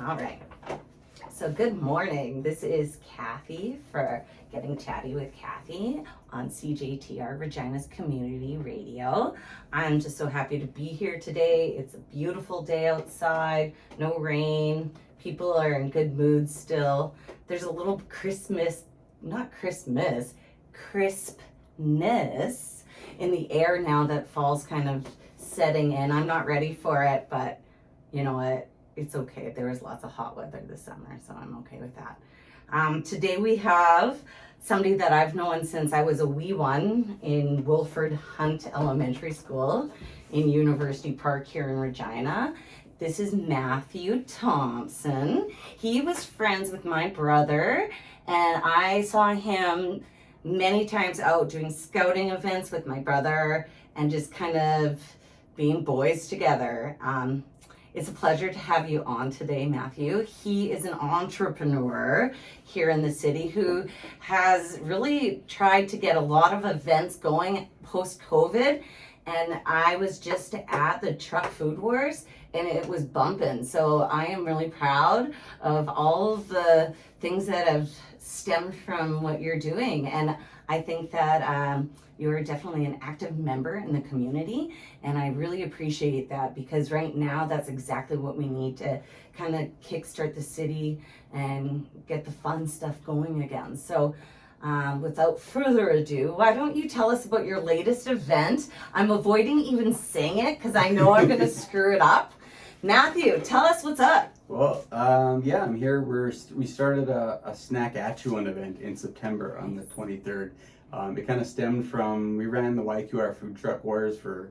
All right. So good morning. This is Kathy for Getting Chatty with Kathy on CJTR Regina's Community Radio. I'm just so happy to be here today. It's a beautiful day outside, no rain. People are in good mood still. There's a little crispness in the air now that fall's kind of setting in. I'm not ready for it, but you know what? It's okay. There was lots of hot weather this summer, so I'm okay with that. Today we have somebody that I've known since I was a wee one in Wilford Hunt Elementary School in University Park here in Regina. This is Matthew Thompson. He was friends with my brother, and I saw him many times out doing scouting events with my brother and just kind of being boys together. It's a pleasure to have you on today, Matthew. He is an entrepreneur here in the city who has really tried to get a lot of events going post-COVID. And I was just at the Truck Food Wars and it was bumping. So I am really proud of all of the things that have stemmed from what you're doing. And I think that you're definitely an active member in the community, and I really appreciate that because right now that's exactly what we need to kind of kickstart the city and get the fun stuff going again. So without further ado, why don't you tell us about your latest event? I'm avoiding even saying it because I know I'm going to screw it up. Matthew, tell us what's up. Well, yeah, I'm here. We started a Snackatchewan event in September on the 23rd. It kind of stemmed from, we ran the YQR Food Truck Wars for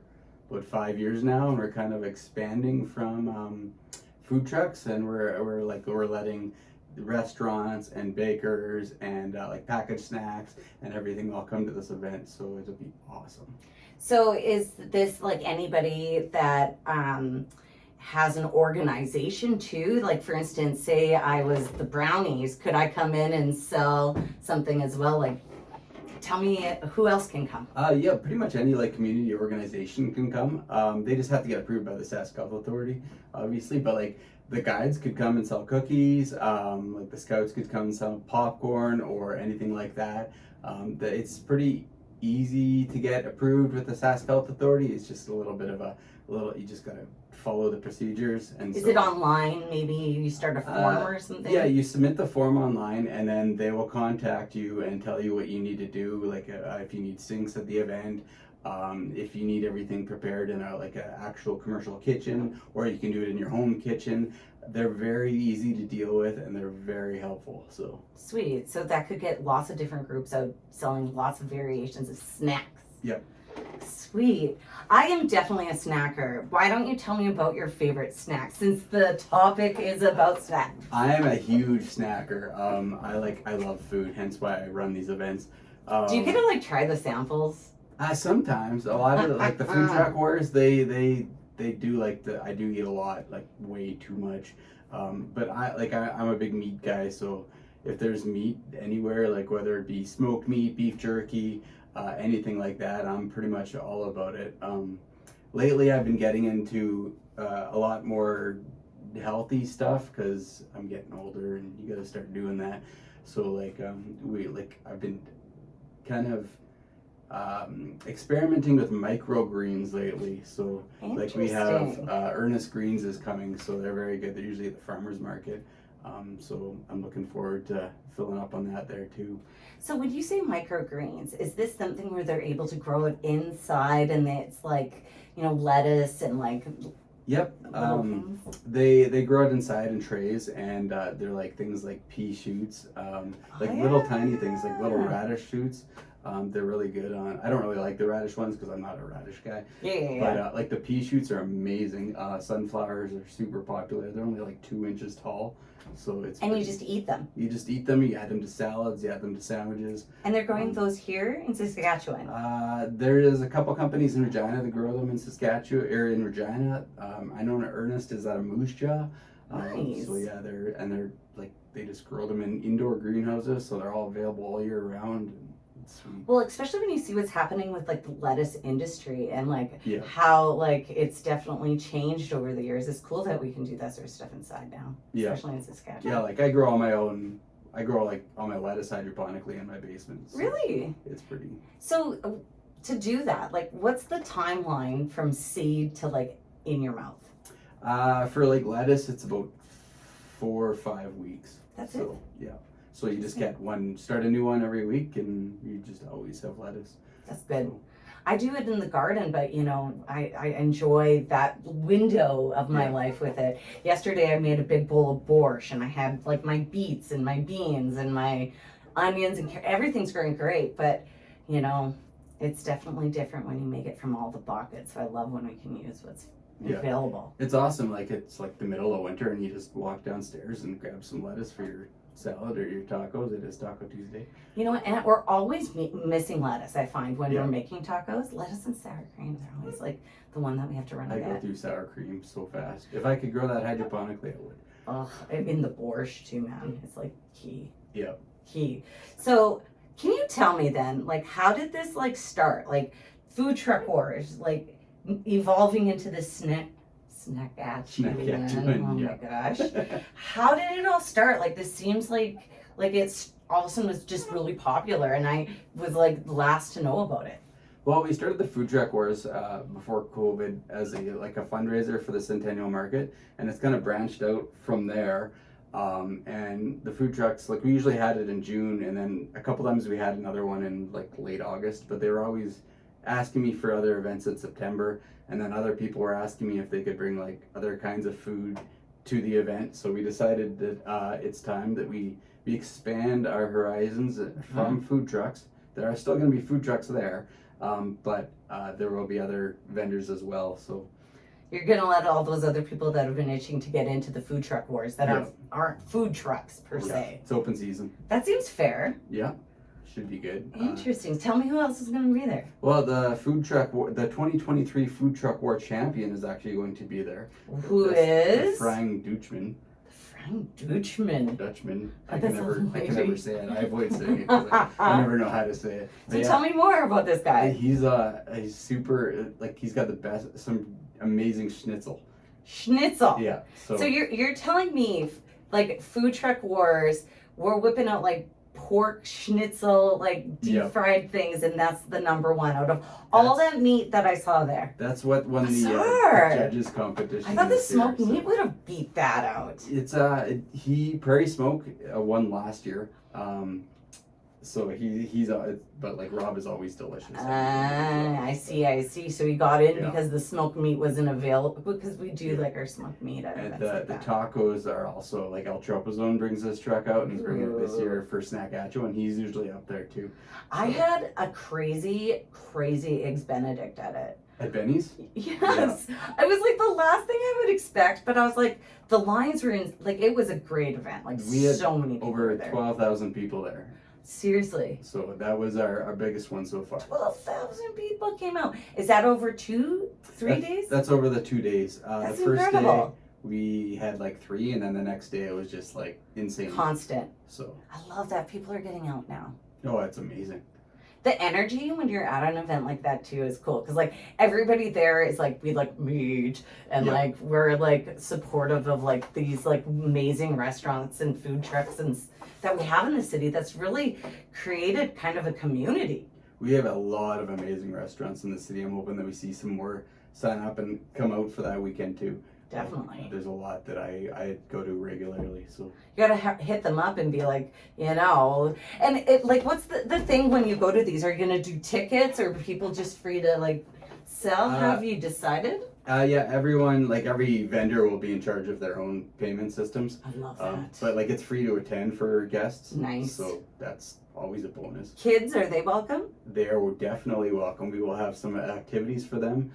about 5 years now, and we're kind of expanding from food trucks, and we're letting restaurants and bakers and like packaged snacks and everything all come to this event, so it'll be awesome. So is this like anybody that has an organization too? Like for instance, say I was the brownies, could I come in and sell something as well? Like tell me who else can come. Yeah, pretty much any like community organization can come. They just have to get approved by the Sask Health Authority, obviously, but like the guides could come and sell cookies, like the scouts could come and sell popcorn or anything like that. It's pretty easy to get approved with the Sask Health Authority. It's just a little bit of you just gotta follow the procedures. And is it online? Maybe you start a form or something? Yeah, you submit the form online and then they will contact you and tell you what you need to do, like if you need sinks at the event, if you need everything prepared in an actual commercial kitchen, or you can do it in your home kitchen. They're very easy to deal with and they're very helpful. So sweet. So that could get lots of different groups out selling lots of variations of snacks. Yep. Sweet. I am definitely a snacker. Why don't you tell me about your favorite snack since the topic is about snacks? I am a huge snacker. I love food, hence why I run these events. Do you get to try the samples? Sometimes. A lot of the food truck wars, they do I do eat a lot, like way too much. But I'm a big meat guy, so if there's meat anywhere, like whether it be smoked meat, beef jerky, anything like that, I'm pretty much all about it. Lately I've been getting into a lot more healthy stuff because I'm getting older and you gotta start doing that. So I've been kind of experimenting with microgreens lately. So we have Ernest Greens is coming, so they're very good. They're usually at the farmer's market. So I'm looking forward to filling up on that there too. So when you say microgreens, is this something where they're able to grow it inside and it's lettuce and Yep. They grow it inside in trays, and they're like things like pea shoots, little tiny things like little radish shoots. They're really good on. I don't really like the radish ones because I'm not a radish guy. Yeah. But the pea shoots are amazing. Sunflowers are super popular. They're only like 2 inches tall, so it's. And you just eat them. You just eat them. You add them to salads. You add them to sandwiches. And they're growing those here in Saskatchewan. There is a couple companies in Regina that grow them in Saskatchewan or in Regina. I know Ernest is out of Moose Jaw. Nice. So yeah, they're like they just grow them in indoor greenhouses, so they're all available all year round. sweet. Well, especially when you see what's happening with like the lettuce industry and like Yeah. how like it's definitely changed over the years. It's cool that we can do that sort of stuff inside now, Yeah. especially in Saskatchewan. Yeah, like I grow all my lettuce hydroponically in my basement. So Really? it's pretty. So to do that, like, what's the timeline from seed to like in your mouth? For like lettuce, it's about 4 or 5 weeks. That's so, yeah. So you just start a new one every week, and you just always have lettuce. That's good. So, I do it in the garden, but you know, I enjoy that window of my life with it. Yesterday I made a big bowl of borscht, and I had like my beets and my beans and my onions and everything's growing great, but you know, it's definitely different when you make it from all the buckets. So I love when we can use what's available. It's awesome. Like it's like the middle of winter, and you just walk downstairs and grab some lettuce for your salad or your tacos. It is Taco Tuesday. You know, and we're always missing lettuce. I find when we're making tacos, lettuce and sour cream. They're always like the one that we have to run. I go through sour cream so fast. If I could grow that hydroponically, I would. Oh, in the borscht too, man. It's like key. Yeah. Key. So, can you tell me then, like, how did this like start? Like, food truck wars, like evolving into this Snackatchewan. Oh my gosh. How did it all start? Like, this seems like it's all of a sudden was just really popular, and I was like last to know about it. Well, we started the food truck wars before COVID as a fundraiser for the Centennial Market, and it's kind of branched out from there. And the food trucks, like we usually had it in June, and then a couple times we had another one in like late August, but they were always asking me for other events in September, and then other people were asking me if they could bring like other kinds of food to the event. So we decided that it's time that we expand our horizons from food trucks. There are still going to be food trucks there, but there will be other vendors as well. So you're gonna let all those other people that have been itching to get into the food truck wars that aren't food trucks per se. It's open season. That seems fair. Yeah, should be good. Interesting. Tell me who else is gonna be there. Well, the food truck war, the 2023 food truck war champion is actually going to be there. Who is? Frank Dutchman. Frank Dutchman. Dutchman. I can never say it. I avoid saying it because I never know how to say it. So tell me more about this guy. He's super, like he's got some amazing schnitzel. Schnitzel. Yeah. So you're telling me like food truck wars, we're whipping out like pork schnitzel, like deep fried things, and that's the number one out of all that meat that I saw there. That's what won the judges competition. I thought the smoked meat would have beat that out. It's Prairie Smoke won last year. So he's but like Rob is always delicious. I see. So he got in because the smoked meat wasn't available, because we do like our smoked meat. And the tacos are also like El Tropozone brings this truck out, and he's bringing it this year for Snackatchewan. He's usually up there too. I had a crazy eggs Benedict at it. At Benny's? Yes. Yeah. I was like the last thing I would expect, but I was like, the lines were in, like, it was a great event. Like, we had so many people over there. 12,000 people there. Seriously. So that was our biggest one so far. 12,000 people came out. Is that over 3 days? That's over the 2 days. That's the first incredible. day we had like 3, and then the next day it was just like insane. Constant. So I love that people are getting out now. Oh, it's amazing. The energy when you're at an event like that too is cool, because like everybody there is like, we like meat, and like we're like supportive of like these like amazing restaurants and food trucks and that we have in the city that's really created kind of a community. We have a lot of amazing restaurants in the city. I'm hoping that we see some more sign up and come out for that weekend too. Definitely. There's a lot that I go to regularly, so you gotta hit them up and be like, you know, and it like, what's the thing when you go to these? Are you gonna do tickets, or are people just free to like sell? Have you decided? Yeah, everyone, like every vendor will be in charge of their own payment systems. I love that. But like it's free to attend for guests. Nice. So that's always a bonus. Kids, are they welcome? They are definitely welcome. We will have some activities for them.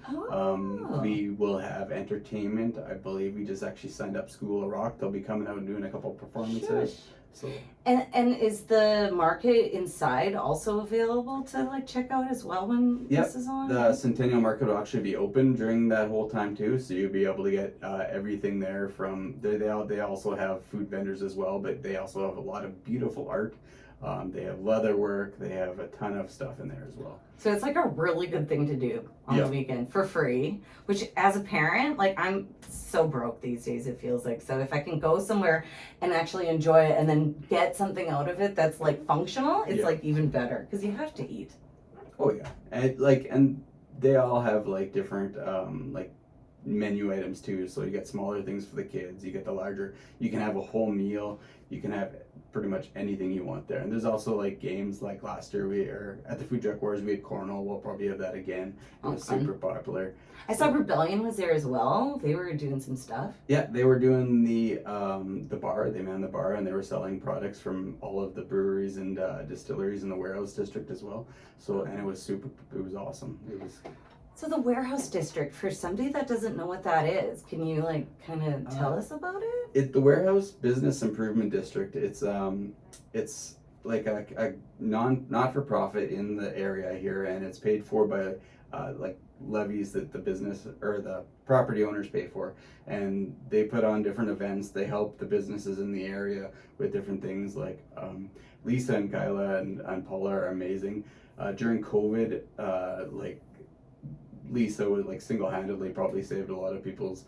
We will have entertainment. I believe we just actually signed up School of Rock. They'll be coming out and doing a couple performances. Sure. So. And is the market inside also available to like check out as well when this is on? The Centennial Market will actually be open during that whole time too, so you'll be able to get everything there from. They also have food vendors as well, but they also have a lot of beautiful art. They have leather work. They have a ton of stuff in there as well. So it's like a really good thing to do on the weekend for free, which as a parent, like I'm so broke these days, it feels like. So if I can go somewhere and actually enjoy it and then get something out of it that's like functional, it's like even better because you have to eat. Oh yeah. And they all have like different like menu items too. So you get smaller things for the kids, you get the larger, you can have a whole meal, you can have pretty much anything you want there. And there's also like games like last year at the Food Truck Wars we had cornhole. We'll probably have that again. It was super popular. I saw Rebellion was there as well. They were doing some stuff. Yeah, they were doing the bar. They manned the bar and they were selling products from all of the breweries and distilleries in the warehouse district as well. So, and it was awesome. So the warehouse district, for somebody that doesn't know what that is, can you like kind of tell us about it? The Warehouse Business Improvement District. It's like a not-for-profit in the area here, and it's paid for by like levies that the business or the property owners pay for, and they put on different events. They help the businesses in the area with different things. Like Lisa and Kyla and Paula are amazing. During COVID, like Lisa would like single-handedly probably saved a lot of people's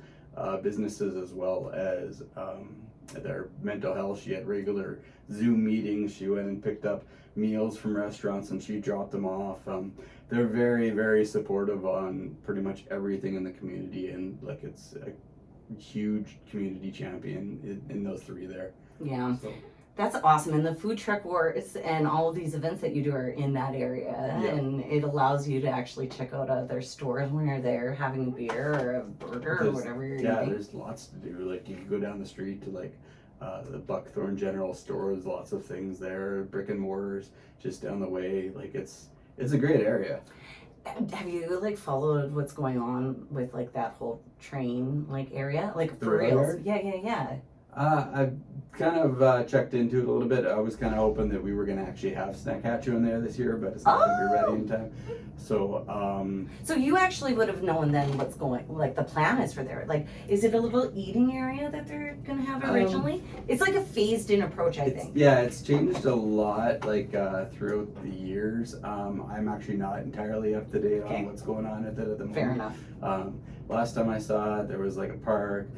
businesses as well as their mental health. She had regular Zoom meetings. She went and picked up meals from restaurants and she dropped them off. They're very, very supportive on pretty much everything in the community, and like it's a huge community champion in those three there. Yeah. So. That's awesome. And the Food Truck Wars and all of these events that you do are in that area. And it allows you to actually check out other stores when you're there having a beer or a burger or whatever you're eating. Yeah, there's lots to do. Like you can go down the street to like the Buckthorn General Store. There's lots of things there. Brick and mortars just down the way. Like it's a great area. Have you like followed what's going on with like that whole train like area? Like The for reals? railroad? Yeah. I've kind of checked into it a little bit. I was kind of hoping that we were going to actually have Snackatchewan there this year, but it's not going to be ready in time. So, so you actually would have known then what's going, like the plan is for there. Like, is it a little eating area that they're going to have originally? It's like a phased in approach, I think. Yeah, it's changed a lot like throughout the years. I'm actually not entirely up to date on what's going on at the moment. Fair enough. Last time I saw it, there was like a park.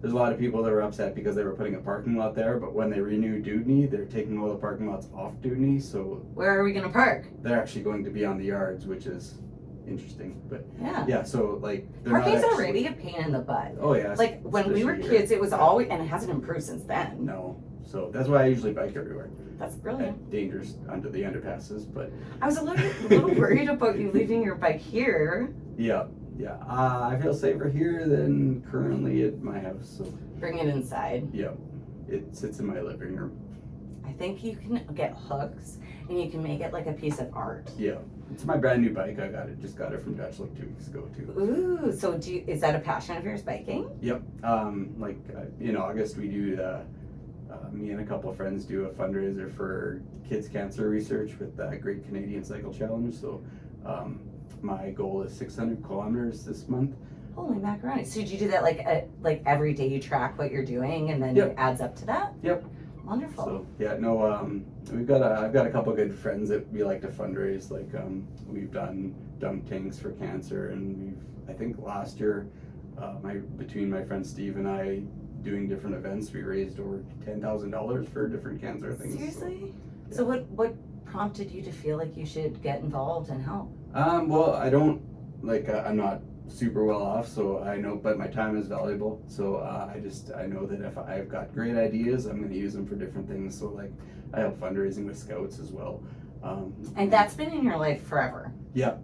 There's a lot of people that were upset because they were putting a parking lot there, but when they renewed Dewdney, they're taking all the parking lots off Dewdney, so... Where are we going to park? They're actually going to be on the yards, which is interesting, but... Yeah, so, like... Parking's already a pain in the butt. Oh, yeah. Like, when we were kids, it was always... And it hasn't improved since then. No. So, that's why I usually bike everywhere. That's brilliant. Dangerous under the underpasses, but... I was a little worried about you leaving your bike here. Yeah. I feel safer here than currently at my house, so... Bring it inside. Yeah. It sits in my living room. I think you can get hooks and you can make it like a piece of art. Yeah. It's my brand new bike. Just got it from Dutch like 2 weeks ago too. Ooh, so is that a passion of yours, biking? Yep. In August we do, me and a couple of friends do a fundraiser for kids cancer research with the Great Canadian Cycle Challenge. So my goal is 600 kilometers this month. Holy macaroni. So did you do that like every day you track what you're doing and then it adds up to that? Yep. Wonderful. So I've got a couple good friends that we like to fundraise. Like we've done dunk tanks for cancer, and I think last year between my friend Steve and I doing different events, we raised over $10,000 for different cancer things. Seriously? So what prompted you to feel like you should get involved and help? Well, I don't I'm not super well off, so I know, but my time is valuable, so I know that if I've got great ideas, I'm going to use them for different things. So like I help fundraising with scouts as well, and that's been in your life forever. Yeah.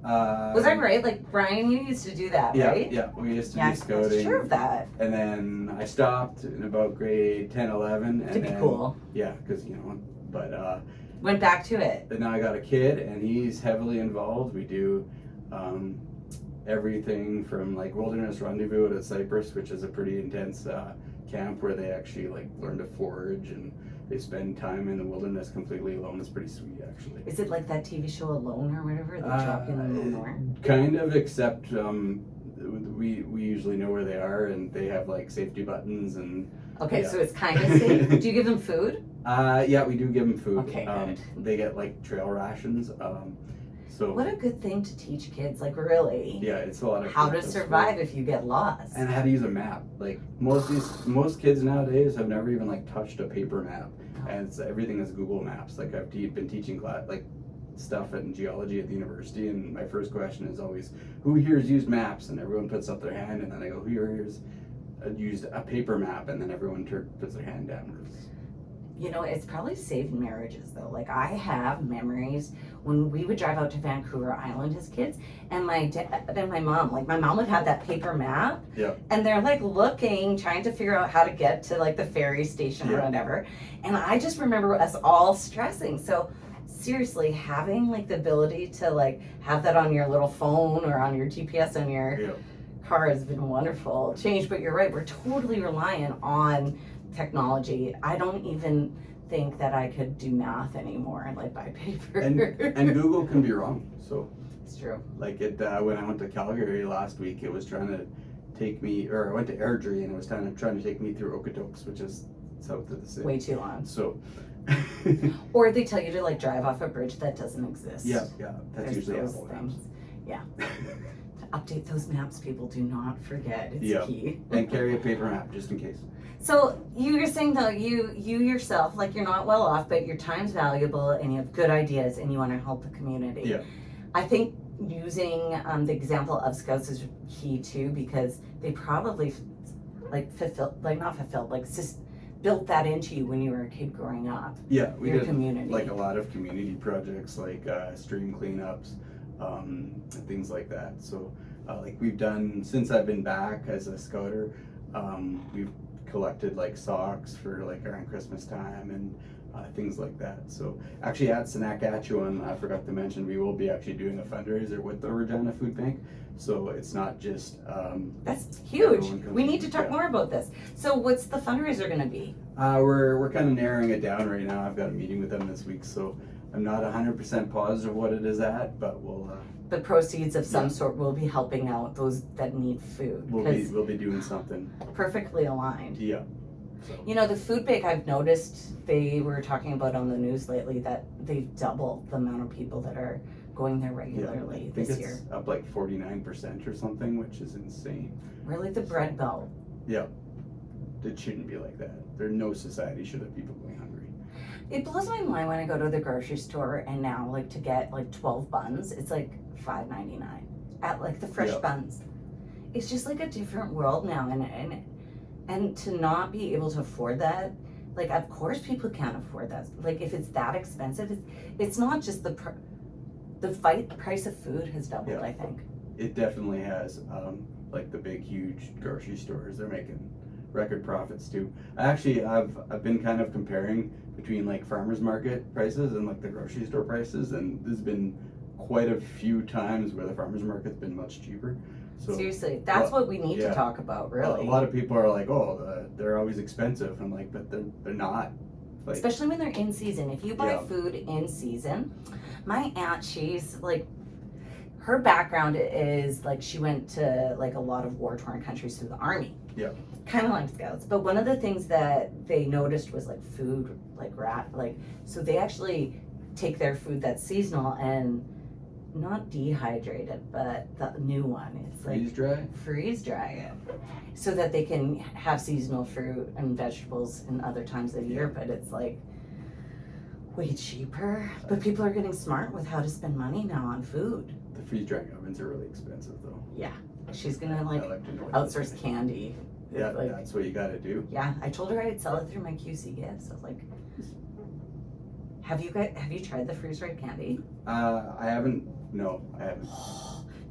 Was that right? Like Brian, you used to do that, right? Yeah, we used to do scouting. I'm sure of that. And then I stopped in about grade 10, 11. And to be cool. Yeah, because but went back to it. And now I got a kid, and he's heavily involved. We do everything from like Wilderness Rendezvous at Cypress, which is a pretty intense camp where they actually like learn to forage and they spend time in the wilderness completely alone. It's pretty sweet, actually. Is it like that TV show Alone or whatever? They drop you in the middle of nowhere? Kind of, except we usually know where they are, and they have like safety buttons and. Okay, so it's kind of safe. Do you give them food? Yeah, we do give them food. Okay, good. They get like trail rations. So What a good thing to teach kids, like really. yeah, it's a lot of How food to at survive school. if you get lost. And how to use a map. Like most kids nowadays have never even like touched a paper map, and everything is Google Maps. Like I've been teaching class like stuff in geology at the university, and my first question is always, "Who here has used maps?" And everyone puts up their hand, and then I go, "Who here has used a paper map?" And then everyone puts their hand down. You know, it's probably saved marriages though. Like I have memories when we would drive out to Vancouver Island as kids, and my dad and my mom, like my mom would have that paper map, Yeah. and they're like looking, trying to figure out how to get to like the ferry station or Yeah. whatever. And I just remember us all stressing. So seriously, having like the ability to like have that on your little phone or on your GPS on your Yeah. car has been wonderful change. But you're right, we're totally reliant on technology. I don't even think that I could do math anymore like by paper. And Google can be wrong. So It's true. like when I went to Calgary last week, it was trying to take me, or I went to Airdrie and it was trying to take me through Okotoks, which is south of the city. Way too long. So Or they tell you to like drive off a bridge that doesn't exist. yeah, that's There's usually those how it things. happens. Yeah. To update those maps, people, do not forget. It's Yeah. key. And carry a paper map just in case. So you were saying though, you yourself, like you're not well off, but your time's valuable and you have good ideas and you want to help the community. Yeah. I think using the example of Scouts is key too, because they probably built that into you when you were a kid growing up. Yeah, we Your did community. like a lot of community projects, like stream cleanups, things like that. So like we've done, since I've been back as a scouter, we've collected like socks for like around Christmas time and things like that. So actually at Snackatchewan, I forgot to mention, we will be actually doing a fundraiser with the Regina Food Bank. So it's not just That's huge. everyone comes We in. need to talk Yeah. more about this. So what's the fundraiser going to be? We're kind of narrowing it down right now. I've got a meeting with them this week, so I'm not 100% positive what it is at, but The proceeds of some Yeah. sort will be helping out those that need food. Because we'll be doing something. perfectly aligned. Yeah. So. You know, the food bank, I've noticed they were talking about on the news lately that they've doubled the amount of people that are going there regularly I think this it's year. up like 49% or something, which is insane. Really, the bread belt. Yeah. It shouldn't be like that. No society should have people going hungry. It blows my mind when I go to the grocery store and now, like, to get like 12 buns, it's like $5.99 at like the fresh Yeah. buns. It's just like a different world now, and to not be able to afford that, like, of course people can't afford that. Like, if it's that expensive, it's not just the price of food has doubled. Yeah. I think. It definitely has. Like the big, huge grocery stores, they're making record profits too. I've been kind of comparing between like farmers market prices and like the grocery store prices, and there's been quite a few times where the farmers market's been much cheaper. So Seriously, that's what we need to yeah. talk about, really. a lot of people are like, oh, they're always expensive. I'm like, but they're not. Like, Especially when they're in season. If you buy Yeah. food in season, my aunt, she's like, her background is like she went to like a lot of war-torn countries through the army. Yeah. Kind of like Scouts. But one of the things that they noticed was like food, so they actually take their food that's seasonal and not dehydrate it, but the new one. It's like freeze dry. it so that they can have seasonal fruit and vegetables in other times of the year, but it's like way cheaper. But people are getting smart with how to spend money now on food. The freeze drying ovens are really expensive though. Yeah, she's gonna like I like to know what outsource that's- candy. Yeah, Like, that's what you got to do. yeah, I told her I'd sell it through my QC gifts. I was like, have you tried the freeze dried candy? I haven't. No, I haven't.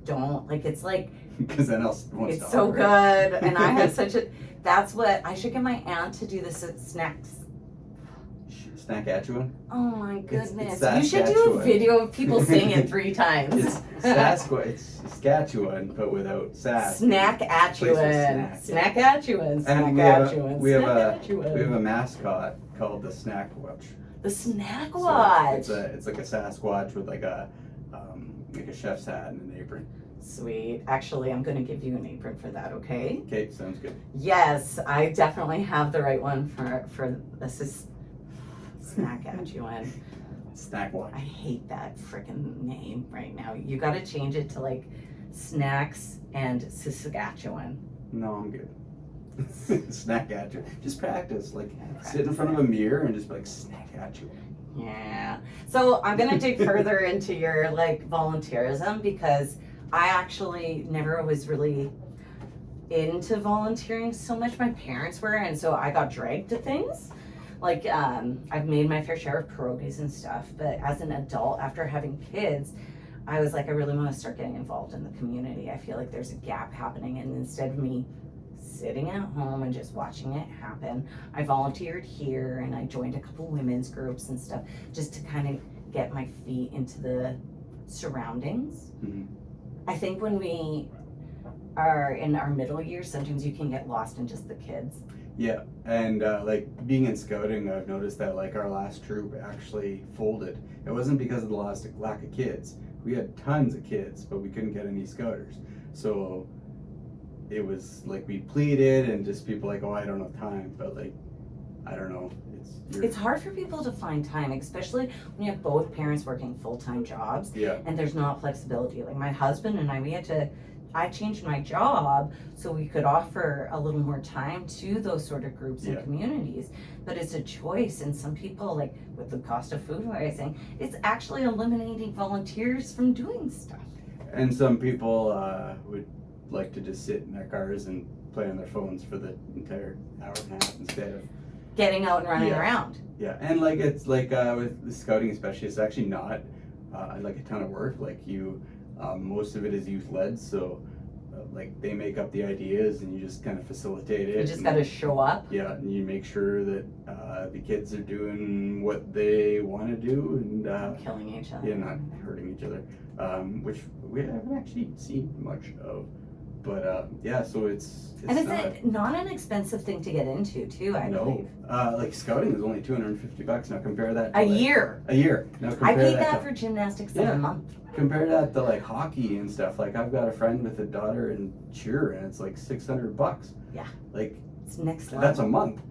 Don't, like, it's like, Because then I'll won't it's stop, so right? good, and I have such a, that's what, I should get my aunt to do the snacks. Snackatchewan. Oh my It's goodness, you should do a Saskatchewan. video of people saying it 3 times. It's It's Saskatchewan, but without sass. Snackatchewan, Snack, Snackatchewan, And Snackatchewan, we have Snackatchewan. a mascot called the Snackwatch. The Snack So Watch. it's like a Sasquatch with like a chef's hat and an apron. Sweet. Actually, I'm going to give you an apron for that, okay? Okay, sounds good. Yes, I definitely have the right one for this. Is Snackatchewan. Snack watch. I hate that freaking name right now. You got to change it to like Snacks and Saskatchewan. No, I'm good. Snackatchewan. Just practice. Like, sit in front of a mirror and just be like, Snackatchewan. Yeah. So I'm gonna dig further into your like volunteerism because I actually never was really into volunteering so much. My parents were, and so I got dragged to things. Like I've made my fair share of pierogies and stuff, but as an adult, after having kids, I was like, I really want to start getting involved in the community. I feel like there's a gap happening, and instead of me sitting at home and just watching it happen, I volunteered here and I joined a couple women's groups and stuff just to kind of get my feet into the surroundings. Mm-hmm. I think when we are in our middle years, sometimes you can get lost in just the kids. Yeah, and like being in scouting, I've noticed that like our last troop actually folded. It wasn't because of the lack of kids. We had tons of kids, but we couldn't get any scouters. So it was like we pleaded, and just people like, oh, I don't have time. But like, I don't know. It's hard for people to find time, especially when you have both parents working full-time jobs. Yeah. And there's not flexibility. Like my husband and I changed my job so we could offer a little more time to those sort of groups and communities. But it's a choice, and some people, like with the cost of food rising, it's actually eliminating volunteers from doing stuff. And some people would like to just sit in their cars and play on their phones for the entire hour and a half instead of getting out and running around. Yeah, and like it's like with the scouting especially, it's actually not like a ton of work. Like most of it is youth led, so like they make up the ideas and you just kind of facilitate it. You just got to show up. Yeah, and you make sure that the kids are doing what they want to do and killing each other. Yeah, not hurting each other, which we haven't actually seen much of. But yeah, so it's and it's not an expensive thing to get into too, I believe. Like scouting is only $250. Now compare that to a year. A year. Now compare I paid that for gymnastics in a month. Compare that to like hockey and stuff. Like I've got a friend with a daughter in cheer, and it's like $600. Yeah. Like it's next level. That's a month,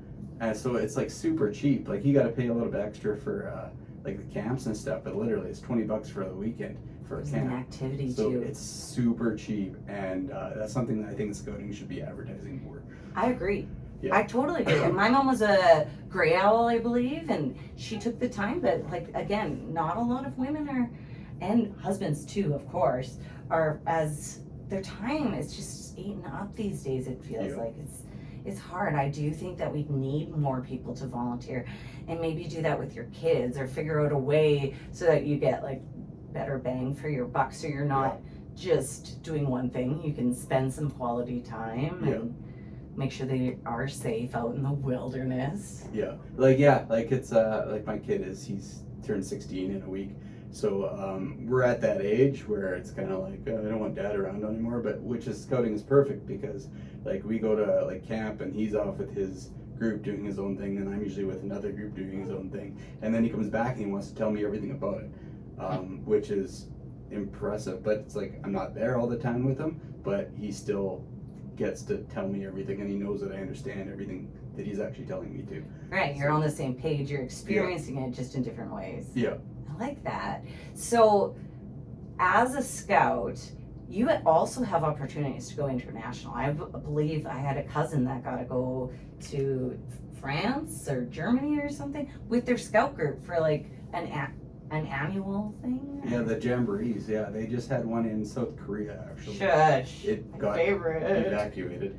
and so it's like super cheap. Like you got to pay a little bit extra for like the camps and stuff, but literally it's $20 for the weekend. For a camp. An activity so too. It's super cheap, and that's something that I think scouting should be advertising more. I agree. Yeah. I totally agree. And my mom was a gray owl, I believe, and she took the time. But like again, not a lot of women are, and husbands too, of course, are as their time is just eaten up these days. It feels like it's hard. I do think that we need more people to volunteer, and maybe do that with your kids, or figure out a way so that you get like better bang for your buck, so you're not just doing one thing. You can spend some quality time and make sure they are safe out in the wilderness. Like it's like my kid he's turned 16 in a week, so we're at that age where it's kind of like I don't want dad around anymore, but which is scouting is perfect because like we go to like camp and he's off with his group doing his own thing, and I'm usually with another group doing his own thing, and then he comes back and he wants to tell me everything about it. Which is impressive, but it's like I'm not there all the time with him, but he still gets to tell me everything, and he knows that I understand everything that he's actually telling me to. Right, you're on the same page, you're experiencing it just in different ways. Yeah. I like that. So, as a scout, you also have opportunities to go international. I believe I had a cousin that got to go to France or Germany or something with their scout group for like an annual thing? Yeah, the jamborees. Yeah, they just had one in South Korea actually. Shush. It got evacuated.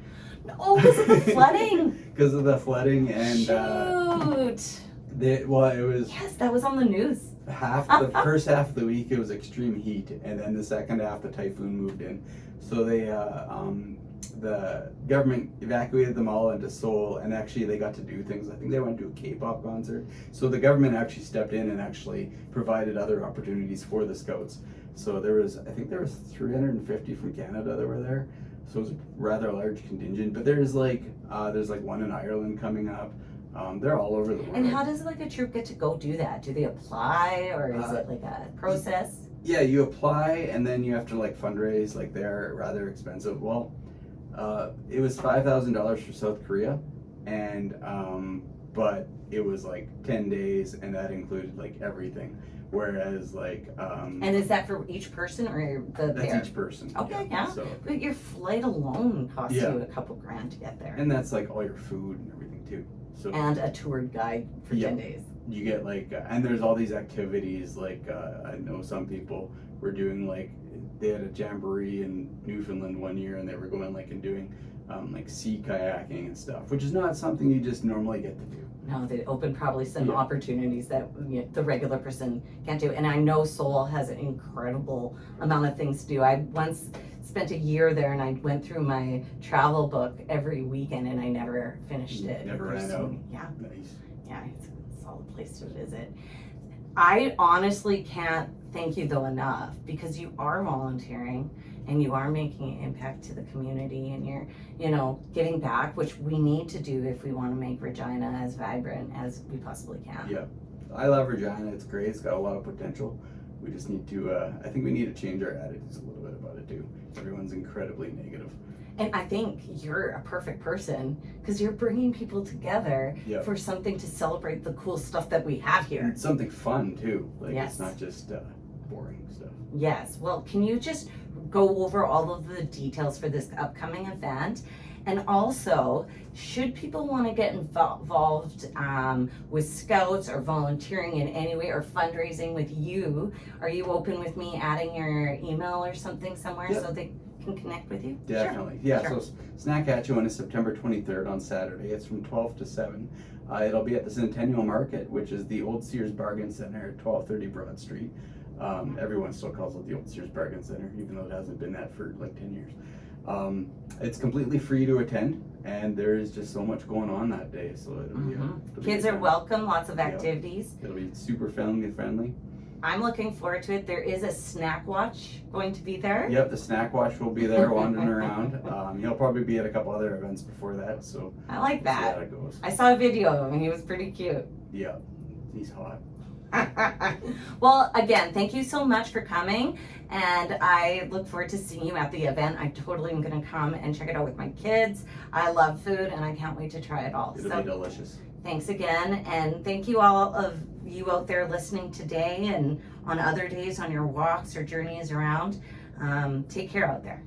Oh, because of the flooding. Because of the flooding and Shoot. It was. Yes, that was on the news. The first half of the week it was extreme heat, and then the second half the typhoon moved in. So they the government evacuated them all into Seoul, and actually they got to do things. I think they went to a K-pop concert. So the government actually stepped in and actually provided other opportunities for the scouts. So I think there was 350 from Canada that were there. So it was a rather large contingent. But there's like one in Ireland coming up. They're all over the world. And how does like a troop get to go do that? Do they apply, or is it like a process? Yeah, you apply and then you have to like fundraise. Like they're rather expensive. Well, it was $5,000 for South Korea, and but it was like 10 days, and that included like everything. Whereas like And is that for each person or the that's pair? each person. Okay, yeah. So But your flight alone costs Yeah. you a couple grand to get there. and that's like all your food and everything too. So And a toured guide for Yeah. 10 days. you get like and there's all these activities like I know some people were doing like they had a jamboree in Newfoundland one year, and they were going like and doing like sea kayaking and stuff, which is not something you just normally get to do. No, they open probably some Yeah. opportunities that the regular person can't do. And I know Seoul has an incredible amount of things to do. I once spent a year there, and I went through my travel book every weekend, and I never finished it. Never There's ran so out. many- Yeah, Nice. yeah, it's a solid place to visit. I honestly can't thank you though enough, because you are volunteering and you are making an impact to the community, and you're, giving back, which we need to do if we want to make Regina as vibrant as we possibly can. Yeah. I love Regina. It's great. It's got a lot of potential. We just need to I think we need to change our attitudes a little bit about it too. Everyone's incredibly negative. And I think you're a perfect person, because you're bringing people together Yeah. for something to celebrate the cool stuff that we have And here. it's something fun too. Like Yes. it's not just boring stuff. Yes. Well, can you just go over all of the details for this upcoming event? And also, should people want to get involved with Scouts or volunteering in any way, or fundraising with you, are you open with me adding your email or something somewhere Yep. so they can connect with you? Definitely. Yeah, Sure. so Snackatchewan is September 23rd on Saturday. It's from 12 to 7. It'll be at the Centennial Market, which is the old Sears Bargain Center at 1230 Broad Street. Everyone still calls it the old Sears Bargain Center, even though it hasn't been that for like 10 years. It's completely free to attend, and there is just so much going on that day. So it'll be, it'll be Kids a are time. welcome, lots of Yeah. activities. It'll be super family friendly. I'm looking forward to it. There is a snack watch going to be there. Yep, the snack watch will be there wandering around. He'll probably be at a couple other events before that, so I like we'll see how that. it goes. I saw a video of him and he was pretty cute. Yeah, he's hot. Well, again, thank you so much for coming, and I look forward to seeing you at the event. I totally am going to come and check it out with my kids. I love food, and I can't wait to try it all. It'll be delicious. Thanks again, and thank you all of you out there listening today and on other days on your walks or journeys around. Take care out there.